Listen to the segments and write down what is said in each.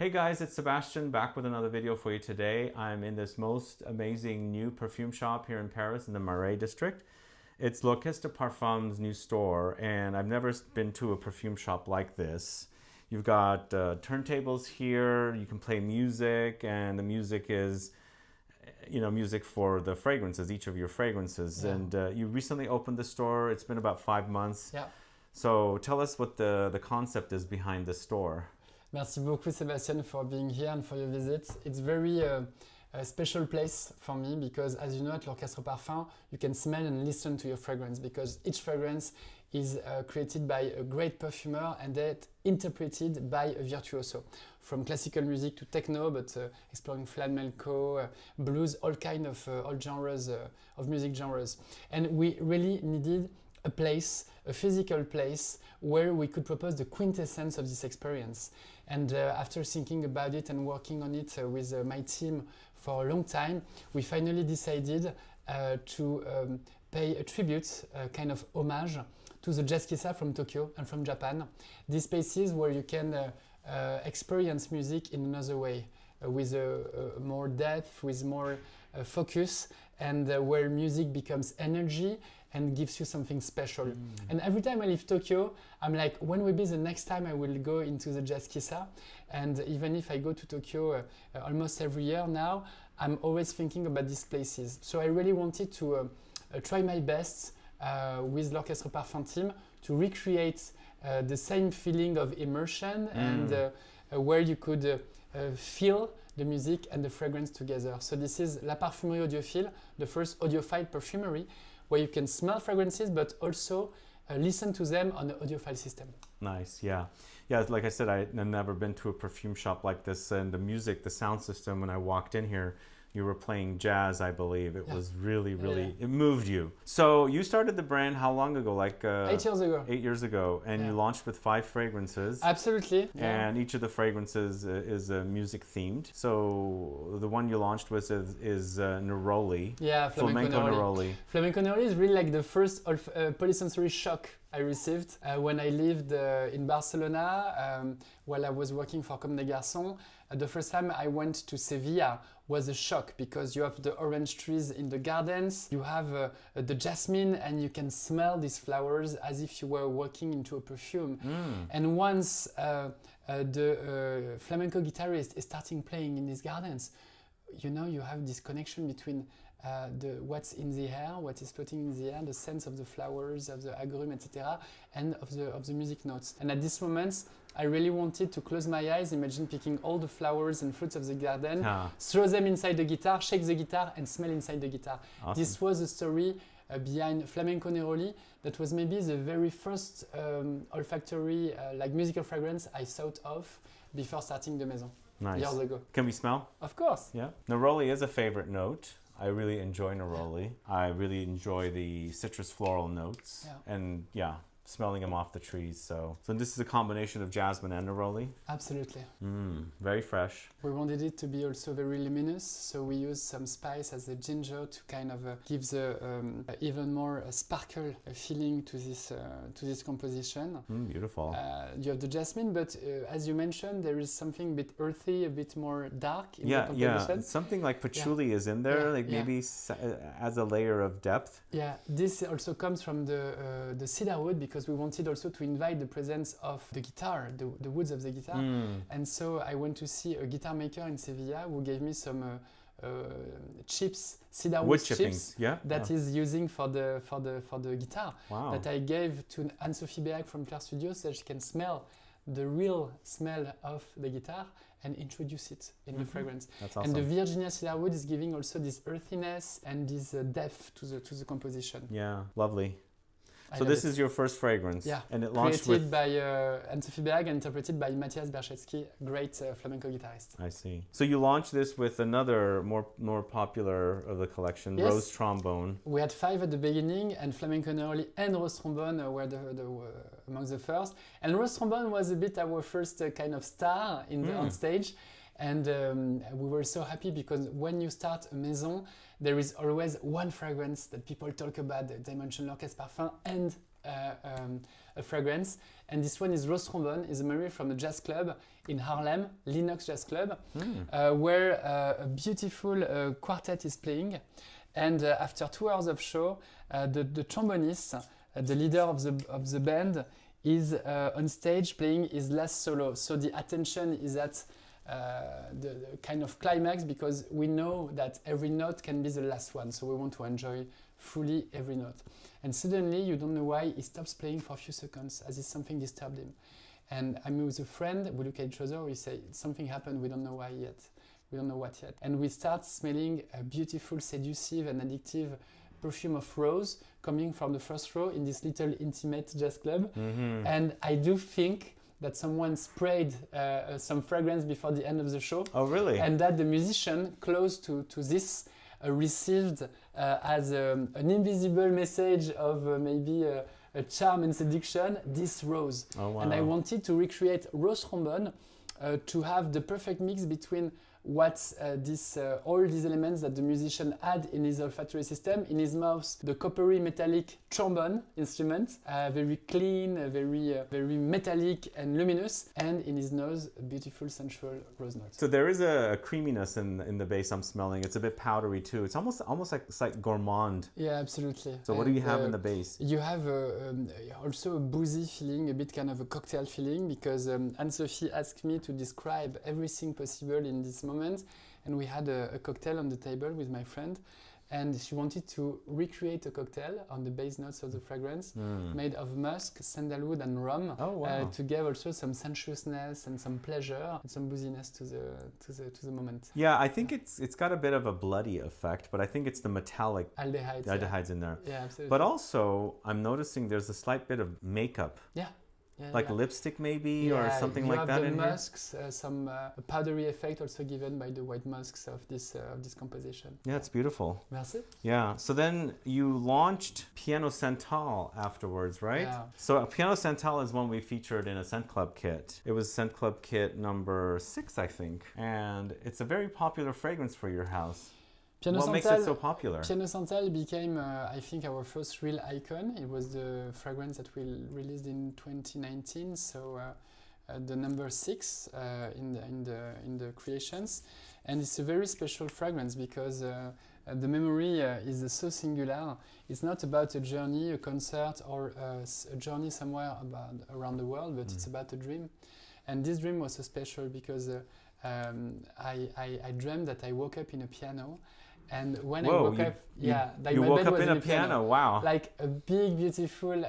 Hey guys, it's Sebastian back with another video for you today. I'm in this most amazing new perfume shop here in Paris in the Marais district. It's Liqueur Parfum's new store, and I've never been to a perfume shop like this. You've got turntables here, you can play music, and the music is, you know, music for the fragrances, each of your fragrances. Yeah. And you recently opened the store. It's been about 5 months. Yeah. So tell us what the concept is behind the store. Merci beaucoup, Sebastian, for being here and for your visit. It's very a special place for me because, as you know, at L'Orchestre Parfum, you can smell and listen to your fragrance because each fragrance is created by a great perfumer and that interpreted by a virtuoso. From classical music to techno, but exploring flamenco, blues, all kind of all genres of music genres. And we really needed a place, a physical place where we could propose the quintessence of this experience. And after thinking about it and working on it with my team for a long time, we finally decided to pay a tribute, a kind of homage to the jazz kissa from Tokyo and from Japan. These spaces where you can experience music in another way, with more depth, with more focus, and where music becomes energy and gives you something special. And every time I leave Tokyo, I'm like, when will be the next time I will go into the jazz kissa? And even if I go to Tokyo almost every year now, I'm always thinking about these places. So I really wanted to try my best with l'Orchestre Parfum team to recreate the same feeling of immersion and where you could feel the music and the fragrance together. So this is La Parfumerie Audiophile, the first audiophile perfumery, where you can smell fragrances but also listen to them on the audiophile system. Nice, yeah. Yeah, like I said, I've never been to a perfume shop like this, and the music, the sound system, when I walked in here, you were playing jazz, I believe. It was really, it moved you. So you started the brand how long ago? Like 8 years ago. 8 years ago, and you launched with 5 fragrances. Absolutely. And each of the fragrances is music themed. So the one you launched with is Neroli. Yeah, Flamenco Neroli. Flamenco Neroli is really like the first polysensory shock I received when I lived in Barcelona while I was working for Comme des Garçons. The first time I went to Sevilla was a shock because you have the orange trees in the gardens, you have the jasmine, and you can smell these flowers as if you were walking into a perfume. And once the flamenco guitarist is starting playing in these gardens, you know, you have this connection between what's in the air, what is floating in the air, the scents of the flowers, of the agrumes, etc., and of the music notes. And at this moment, I really wanted to close my eyes, imagine picking all the flowers and fruits of the garden, throw them inside the guitar, shake the guitar, and smell inside the guitar. Awesome. This was the story behind Flamenco Neroli. That was maybe the very first olfactory, like musical fragrance I thought of before starting the maison. Nice. Years ago. Can we smell? Of course. Yeah. Neroli is a favorite note. I really enjoy Neroli. I really enjoy the citrus floral notes. And yeah, smelling them off the trees. So this is a combination of jasmine and Neroli? Absolutely. Very fresh. We wanted it to be also very luminous, so we used some spice as a ginger to kind of give the even more sparkle feeling to this composition. Beautiful. You have the jasmine, but as you mentioned, there is something a bit earthy, a bit more dark in the composition. Yeah, something like patchouli is in there, maybe adds a layer of depth. Yeah, this also comes from the cedar wood because we wanted also to invite the presence of the guitar, the woods of the guitar. And so I went to see a guitar maker in Sevilla who gave me some chips, cedar wood chips that is using for the guitar. Wow. That I gave to Anne-Sophie Béac from Claire Studio so she can smell the real smell of the guitar and introduce it in the fragrance. That's awesome. And the Virginia cedar wood is giving also this earthiness and this depth to the composition. Yeah, lovely. So this is your first fragrance, and it launched created by Anne-Sophie Béac and interpreted by Matthias Berchetsky, great flamenco guitarist. I see. So you launched this with another more popular of the collection, Rose Trombone. We had 5 at the beginning, and Flamenco Neroli and Rose Trombone were among the first. And Rose Trombone was a bit our first kind of star on stage. And we were so happy because when you start a maison, there is always one fragrance that people talk about. They mention L'Orchestre Parfum and a fragrance. And this one is Rose Trombone. It's a memory from a jazz club in Harlem, Linux Jazz Club, where a beautiful quartet is playing. And after 2 hours of show, the trombonist, the leader of the band, is on stage playing his last solo. So the attention is at the kind of climax, because we know that every note can be the last one. So we want to enjoy fully every note. And suddenly, you don't know why, he stops playing for a few seconds, as if something disturbed him. And I'm with a friend, we look at each other, we say, something happened, we don't know why yet. We don't know what yet. And we start smelling a beautiful, seductive and addictive perfume of rose coming from the first row in this little intimate jazz club. And I do think that someone sprayed some fragrance before the end of the show. Oh, really? And that the musician close to this received as an invisible message of maybe a charm and seduction, this rose. Oh, wow. And I wanted to recreate Rose Trombone to have the perfect mix between what all these elements that the musician had in his olfactory system, in his mouth, the coppery metallic trombone instrument, very clean, very metallic and luminous, and in his nose, a beautiful sensual rose note. So there is a creaminess in the base I'm smelling. It's a bit powdery too. It's almost like it's like gourmand. Yeah, absolutely. So what do you have in the base? You have also a boozy feeling, a bit kind of a cocktail feeling, because Anne-Sophie asked me to describe everything possible in this moment. And we had a cocktail on the table with my friend, and she wanted to recreate a cocktail on the base notes of the fragrance made of musk, sandalwood and rum. Oh, wow. To give also some sensuousness and some pleasure and some booziness to the moment. Yeah, I think it's got a bit of a bloody effect, but I think it's the metallic aldehydes in there. Yeah, absolutely. But also I'm noticing there's a slight bit of makeup. Yeah. Like lipstick maybe, or something like that in here? You have the musks, some powdery effect also given by the white musks of this composition. Yeah, it's beautiful. Merci. Yeah, so then you launched Piano Santal afterwards, right? Yeah. So Piano Santal is one we featured in a Scent Club kit. It was Scent Club kit number 6, I think. And it's a very popular fragrance for your house. What makes it so popular? Piano Santal became, I think, our first real icon. It was the fragrance that we released in 2019, so the number 6 in the creations, and it's a very special fragrance because the memory is so singular. It's not about a journey, a concert, or a journey somewhere around the world, but it's about a dream. And this dream was so special because I dreamed that I woke up in a piano. And when I woke up, you woke up in a piano. Wow! Like a big, beautiful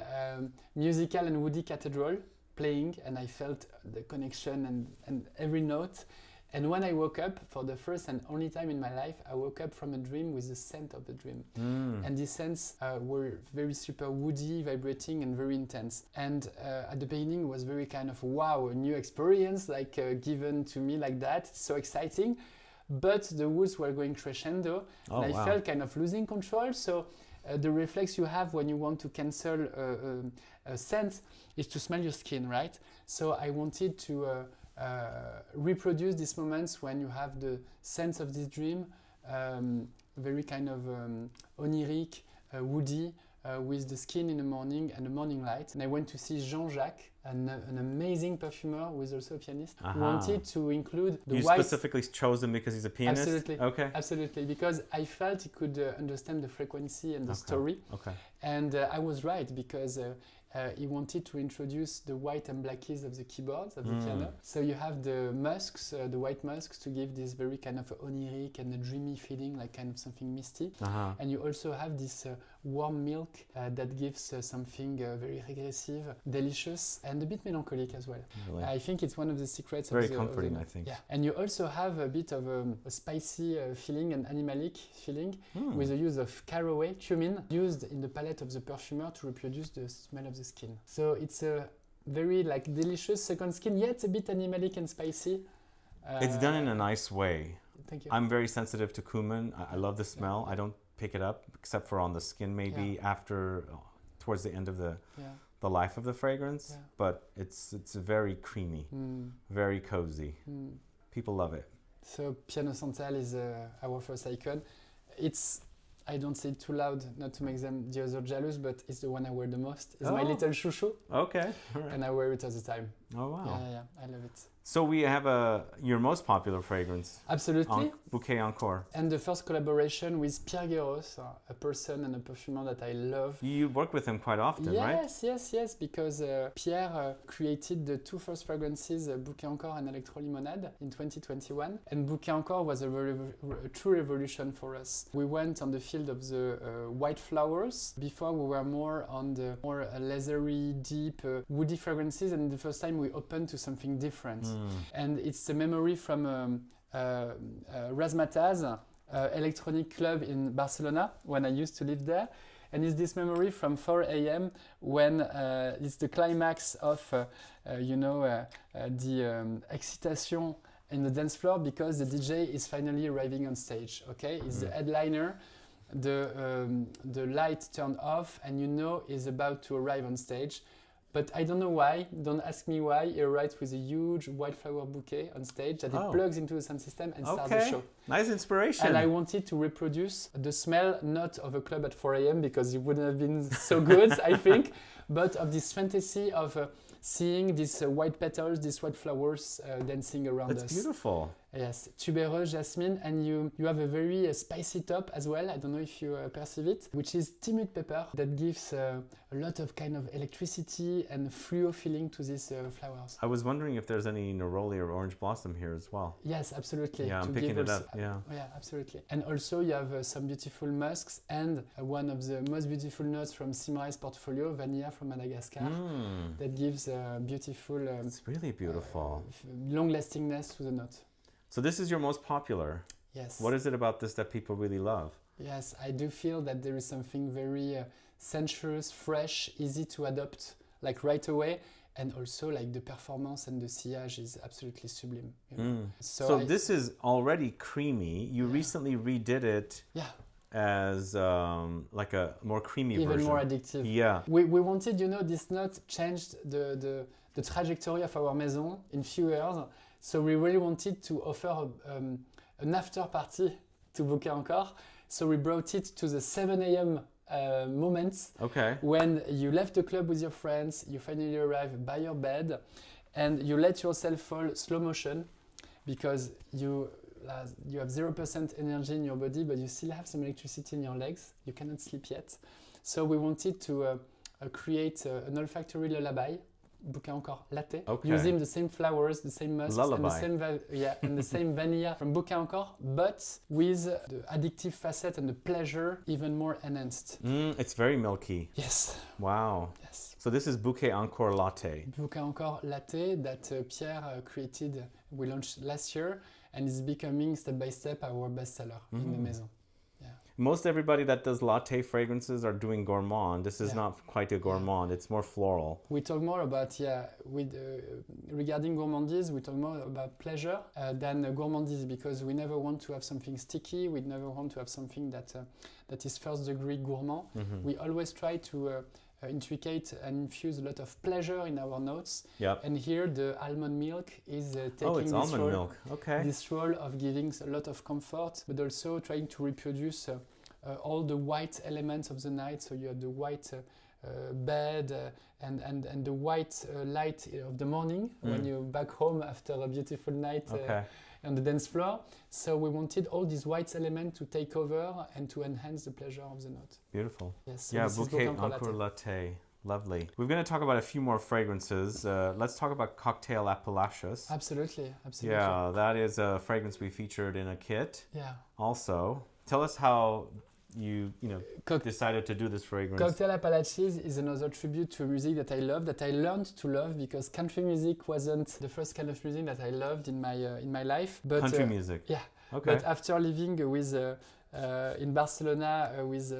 musical and woody cathedral playing, and I felt the connection and every note. And when I woke up, for the first and only time in my life, I woke up from a dream with the scent of the dream. And these scents were very super woody, vibrating, and very intense. And at the beginning, it was very kind of wow, a new experience, like given to me like that. It's so exciting. But the woods were going crescendo, and I felt kind of losing control. So the reflex you have when you want to cancel a scent is to smell your skin, right? So I wanted to reproduce these moments when you have the sense of this dream, very kind of oniric, woody, with the skin in the morning and the morning light. And I went to see Jean-Jacques, an amazing perfumer who is also a pianist, who wanted to include the white... You specifically chose him because he's a pianist? Absolutely. Okay. Absolutely, because I felt he could understand the frequency and the story. Okay. And I was right, because he wanted to introduce the white and black keys of the keyboards of the piano. So you have the musks, the white musks, to give this very kind of oniric and a dreamy feeling, like kind of something misty. And you also have this warm milk that gives something very regressive, delicious, and a bit melancholic as well. Really? I think it's one of the secrets very of the... comforting, I think. Yeah, and you also have a bit of a spicy feeling, an animalic feeling, with the use of caraway, cumin, used in the palette of the perfumer to reproduce the smell of the skin. So it's a very like delicious second skin, yet a bit animalic and spicy. It's done in a nice way. Thank you. I'm very sensitive to cumin. I love the smell. I don't pick it up except for on the skin maybe after, towards the end of the life of the fragrance. But it's very creamy, very cozy. People love it. So Piano Santal is our first icon. It's I don't say it too loud, not to make the other jealous, but it's the one I wear the most. It's my little chouchou. Okay. All right. And I wear it all the time. Oh, wow. Yeah, I love it. So we have your most popular fragrance. Absolutely. Bouquet Encore. And the first collaboration with Pierre Guéros, a person and a perfumer that I love. You work with him quite often, right? Yes, because Pierre created the two first fragrances, Bouquet Encore and Electro Limonade, in 2021. And Bouquet Encore was a true revolution for us. We went on the field of the white flowers. Before we were more on the more leathery, deep, woody fragrances, and the first time we opened to something different. And it's a memory from Razmataz, electronic club in Barcelona when I used to live there. And it's this memory from 4 a.m. when it's the climax of, the excitation in the dance floor because the DJ is finally arriving on stage. Okay, it's the headliner. The light turned off, and is about to arrive on stage. But I don't know why, don't ask me why, he arrives with a huge wildflower bouquet on stage that he plugs into the sound system and starts the show. Nice inspiration. And I wanted to reproduce the smell, not of a club at 4 a.m. because it wouldn't have been so good, I think, but of this fantasy of seeing these white petals, these white flowers dancing around us. That's beautiful. Yes, tuberose, jasmine, and you have a very spicy top as well. I don't know if you perceive it, which is timid pepper that gives a lot of kind of electricity and fluo feeling to these flowers. I was wondering if there's any neroli or orange blossom here as well. Yes, absolutely. Yeah, I'm picking it up. Yeah, absolutely. And also you have some beautiful musks and one of the most beautiful notes from Marais' portfolio, vanilla from Madagascar, that gives a beautiful. It's really beautiful. Long-lastingness to the note. So this is your most popular. Yes. What is it about this that people really love? Yes, I do feel that there is something very sensuous, fresh, easy to adopt, like right away, and also like the performance and the sillage is absolutely sublime. So this is already creamy. You recently redid it. Yeah. As like a more creamy version. Even more addictive. Yeah. We wanted, this note changed the trajectory of our maison in few years. So we really wanted to offer an after party to Bouquet Encore. So we brought it to the 7 a.m. Moments when you left the club with your friends, you finally arrive by your bed, and you let yourself fall slow motion because you have 0% energy in your body, but you still have some electricity in your legs. You cannot sleep yet. So we wanted to create an olfactory lullaby. Bouquet Encore Latte, using the same flowers, the same musks, and the same vanilla from Bouquet Encore, but with the addictive facet and the pleasure even more enhanced. It's very milky. Yes. Wow. Yes. So this is Bouquet Encore Latte. Bouquet Encore Latte that Pierre created, we launched last year, and is becoming step by step our bestseller in the maison. Most everybody that does latte fragrances are doing gourmand. This is not quite a gourmand. It's more floral. We talk more about, regarding gourmandise, we talk more about pleasure than gourmandise because we never want to have something sticky. We never want to have something that is first degree gourmand. We always try to intricate and infuse a lot of pleasure in our notes. And here the almond milk is taking this role of giving a lot of comfort, but also trying to reproduce all the white elements of the night. So you have the white bed and the white light of the morning when you're back home after a beautiful night on the dance floor. So we wanted all these white elements to take over and to enhance the pleasure of the note. Beautiful. Yes. So yeah, Bouquet Encore Latte. Lovely. We're going to talk about a few more fragrances. Let's talk about Cocktail Appalachees. Absolutely. Yeah, that is a fragrance we featured in a kit. Yeah. Also, tell us how you decided to do this fragrance. Cocktail Appalachees is another tribute to music that I love, that I learned to love because country music wasn't the first kind of music that I loved in my life. But country music. Yeah. Okay. But after living with in Barcelona with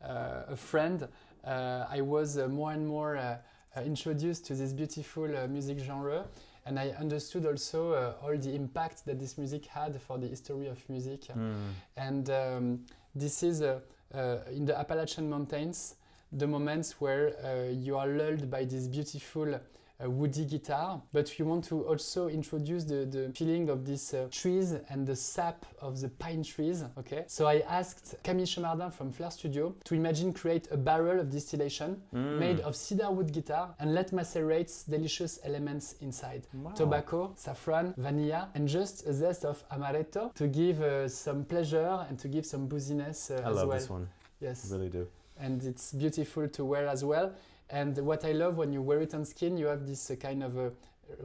a friend, I was more and more introduced to this beautiful music genre. And I understood also all the impact that this music had for the history of music. And this is in the Appalachian Mountains, the moments where you are lulled by this beautiful a woody guitar, but we want to also introduce the feeling of these trees and the sap of the pine trees. Okay, so I asked Camille Chemardin from Flair Studio to imagine create a barrel of distillation made of cedar wood guitar and let macerate delicious elements inside. Wow. Tobacco, saffron, vanilla, and just a zest of amaretto to give some pleasure and to give some booziness as well. I love this one. Yes. I really do. And it's beautiful to wear as well. And what I love when you wear it on skin, you have this kind of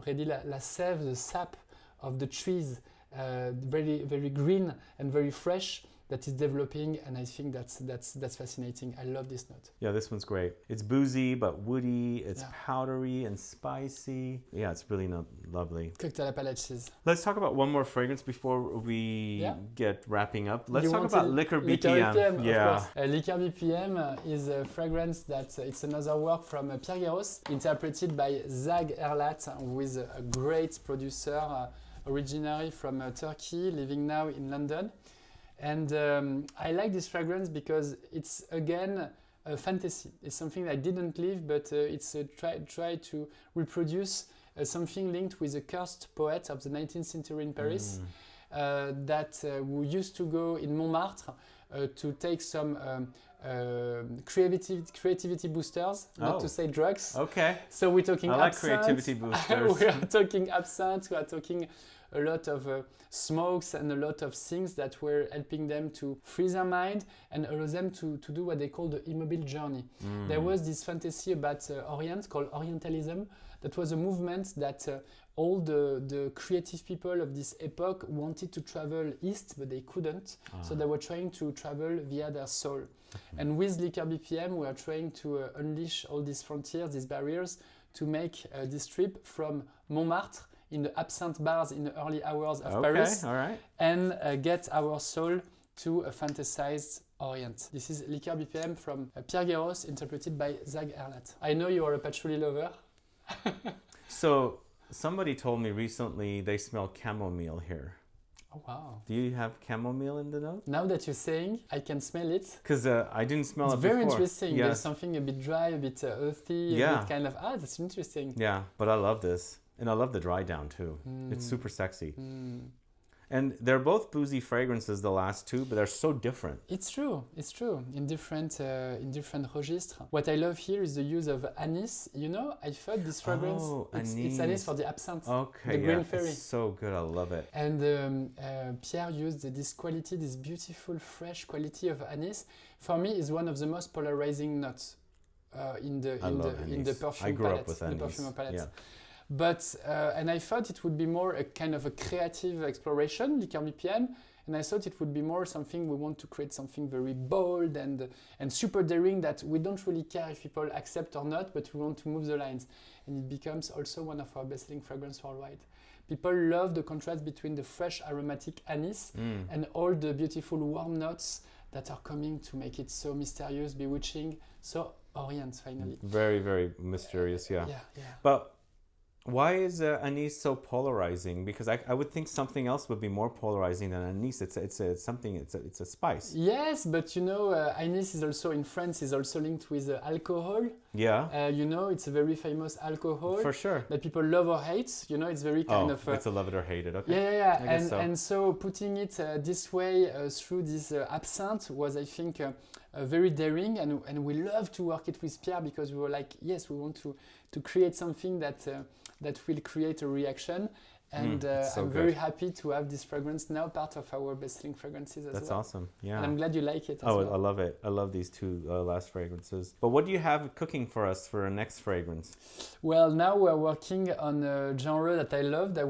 really la sève, the sap of the trees, very very green and very fresh, that is developing, and I think that's fascinating. I love this note. Yeah, this one's great. It's boozy but woody. It's powdery and spicy. Yeah, it's really lovely. Cocktail Appalachees. Let's talk about one more fragrance before we get wrapping up. Let's talk about Liqueur BPM. Liqueur BPM, yeah. Of course. Liqueur BPM is a fragrance that it's another work from Pierre Guéros, interpreted by Zag Erlat, who is a great producer, originally from Turkey, living now in London. And I like this fragrance because it's again a fantasy. It's something I didn't live, but it's a try to reproduce something linked with a cursed poet of the 19th century in Paris who used to go in Montmartre to take some creativity boosters, not to say drugs. Okay. So we're talking absinthe. I like creativity boosters. We are talking absinthe. We are talking a lot of smokes and a lot of things that were helping them to free their mind and allow them to do what they call the immobile journey. There was this fantasy about Orient called Orientalism. That was a movement that all the creative people of this epoch wanted to travel east, but they couldn't. So they were trying to travel via their soul. And with Liqueur BPM, we are trying to unleash all these frontiers, these barriers, to make this trip from Montmartre in the absinthe bars in the early hours of Paris, and get our soul to a fantasized Orient. This is Liqueur BPM from Pierre Guéros, interpreted by Zag Erlat. I know you are a patchouli lover. So somebody told me recently they smell chamomile here. Oh, wow. Do you have chamomile in the note? Now that you're saying, I can smell it. Because I didn't smell it before. It's very interesting. Yes. There's something a bit dry, a bit earthy, a bit kind of, that's interesting. Yeah, but I love this. And I love the dry down too. It's super sexy. And they're both boozy fragrances, the last two, but they're so different. It's true. It's true. In different registres. What I love here is the use of anise. You know, I thought this fragrance, it's anise for the absinthe. Okay, the green fairy. It's so good. I love it. And Pierre used this quality, this beautiful, fresh quality of anise. For me, is one of the most polarizing notes in the perfume I grew palette. up with anise. The perfume palette. Yeah. But, and I thought it would be more a kind of a creative exploration, Liqueur BPM, and I thought it would be more something we want to create something very bold and super daring that we don't really care if people accept or not, but we want to move the lines. And it becomes also one of our best-selling fragrances worldwide. People love the contrast between the fresh aromatic anise and all the beautiful warm notes that are coming to make it so mysterious, bewitching, so Orient finally. Very, very mysterious, yeah. Yeah. But why is anise so polarizing? Because I would think something else would be more polarizing than anise. It's a spice. Yes, but you know, anise is also in France is also linked with alcohol. Yeah. You know, it's a very famous alcohol. For sure. That people love or hate. You know, it's very kind of. It's a love it or hate it. Okay. Yeah. And so putting it this way through this absinthe was, I think, very daring, and we love to work it with Pierre because we were like, yes, we want to create something that will create a reaction. And I'm very happy to have this fragrance now part of our best-selling fragrances as well. That's awesome. Yeah. And I'm glad you like it as well. I love it. I love these two last fragrances. But what do you have cooking for us for our next fragrance? Well, now we're working on a genre that I love. That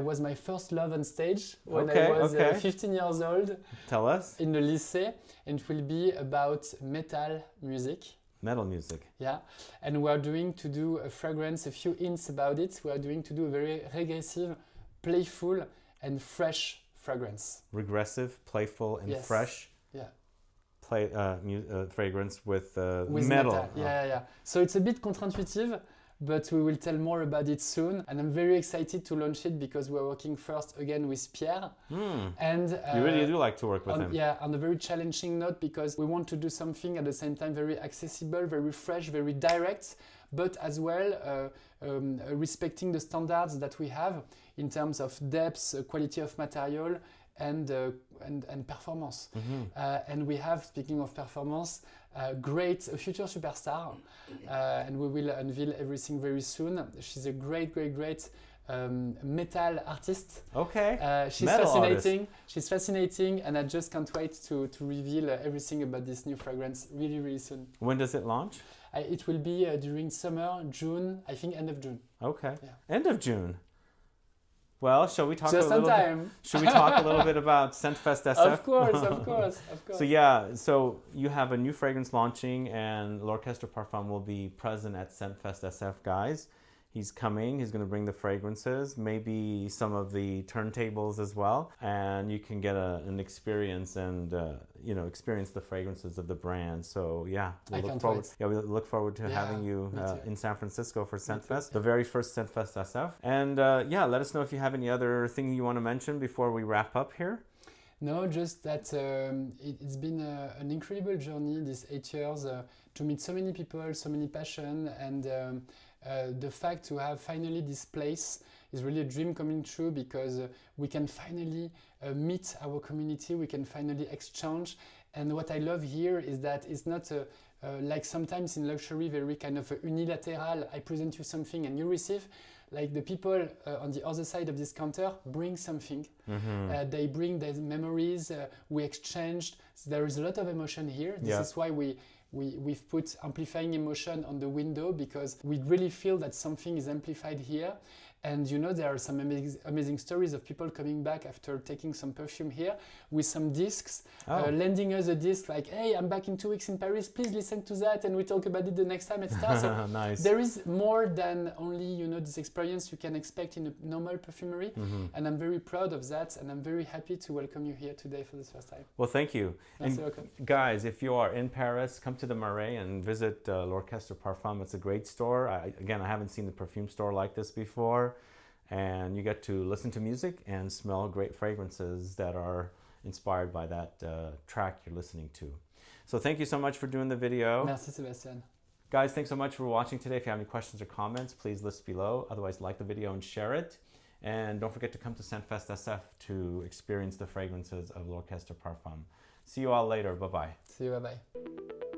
was my first love on stage when I was 15 years old. Tell us. In the lycée. And it will be about metal music. Metal music. Yeah, and we are doing to do a fragrance, a few hints about it. We are doing to do a very regressive, playful, and fresh fragrance. Regressive, playful, and fresh. Yeah. Fragrance with metal. Yeah. So it's a bit counterintuitive, but we will tell more about it soon. And I'm very excited to launch it because we're working first again with Pierre. And you really do like to work with him. Yeah, on a very challenging note because we want to do something at the same time very accessible, very fresh, very direct, but as well respecting the standards that we have in terms of depth, quality of material, and performance. And we have, speaking of performance, a future superstar, and we will unveil everything very soon. She's a great metal artist. Okay. She's metal fascinating. Artist. She's fascinating, and I just can't wait to reveal everything about this new fragrance really soon. When does it launch? It will be during summer, June, I think end of June. Okay. Yeah. End of June. Well, shall we talk just a little bit? Should we talk a little bit about ScentFest SF? Of course. So yeah, so you have a new fragrance launching, and L'Orchestre Parfum will be present at ScentFest SF, guys. He's coming, he's going to bring the fragrances, maybe some of the turntables as well, and you can get an experience and experience the fragrances of the brand. So yeah, we look forward to having you in San Francisco for ScentFest, the very first ScentFest SF. And let us know if you have any other thing you want to mention before we wrap up here. No, just that it's been an incredible journey these 8 years to meet so many people, so many passion, and the fact to have finally this place is really a dream coming true, because we can finally meet our community, we can finally exchange. And what I love here is that it's not like sometimes in luxury, very kind of unilateral, I present you something and you receive. Like the people on the other side of this counter bring something. They bring their memories, we exchanged. So there is a lot of emotion here. This is why we've put amplifying emotion on the window, because we really feel that something is amplified here. And there are some amazing stories of people coming back after taking some perfume here with some discs, lending us a disc like, hey, I'm back in 2 weeks in Paris, please listen to that and we talk about it the next time, etc. So nice. There is more than only this experience you can expect in a normal perfumery, and I'm very proud of that, and I'm very happy to welcome you here today for this first time. Well, thank you. You're welcome. Guys, if you are in Paris, come to the Marais and visit L'Orchestre Parfum. It's a great store. I haven't seen the perfume store like this before. And you get to listen to music and smell great fragrances that are inspired by that track you're listening to. So thank you so much for doing the video. Merci, Sébastien. Guys, thanks so much for watching today. If you have any questions or comments, please list below. Otherwise, like the video and share it. And don't forget to come to ScentFest SF to experience the fragrances of L'Orchestre Parfum. See you all later. Bye-bye. See you. Bye-bye.